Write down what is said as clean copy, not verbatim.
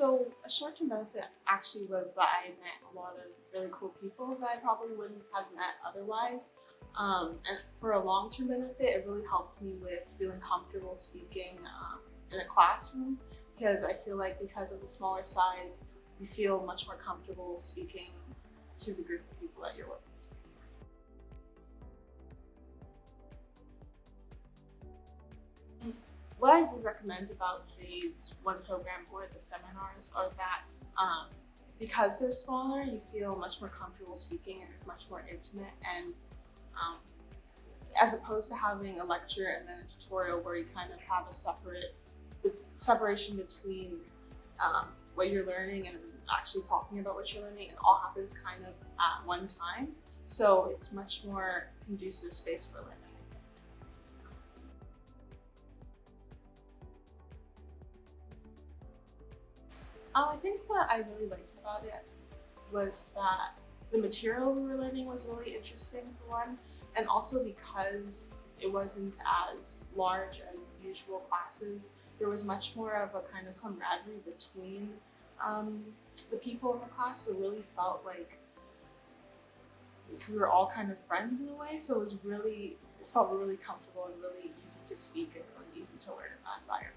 So a short-term benefit actually was that I met a lot of really cool people that I probably wouldn't have met otherwise. And for a long-term benefit, it really helped me with feeling comfortable speaking in a classroom because I feel like because of the smaller size, you feel much more comfortable speaking to the group of people that you're with. What I would recommend about these one program or the seminars are that because they're smaller, you feel much more comfortable speaking and it's much more intimate. And um, as opposed to having a lecture and then a tutorial where you kind of have a separation between what you're learning and actually talking about what you're learning, it all happens kind of at one time. So it's much more conducive space for learning. I think what I really liked about it was that the material we were learning was really interesting for one, and also because it wasn't as large as usual classes, there was much more of a kind of camaraderie between um, the people in the class. So it really felt like we were all kind of friends in a way. So it felt really comfortable and really easy to speak and really easy to learn in that environment.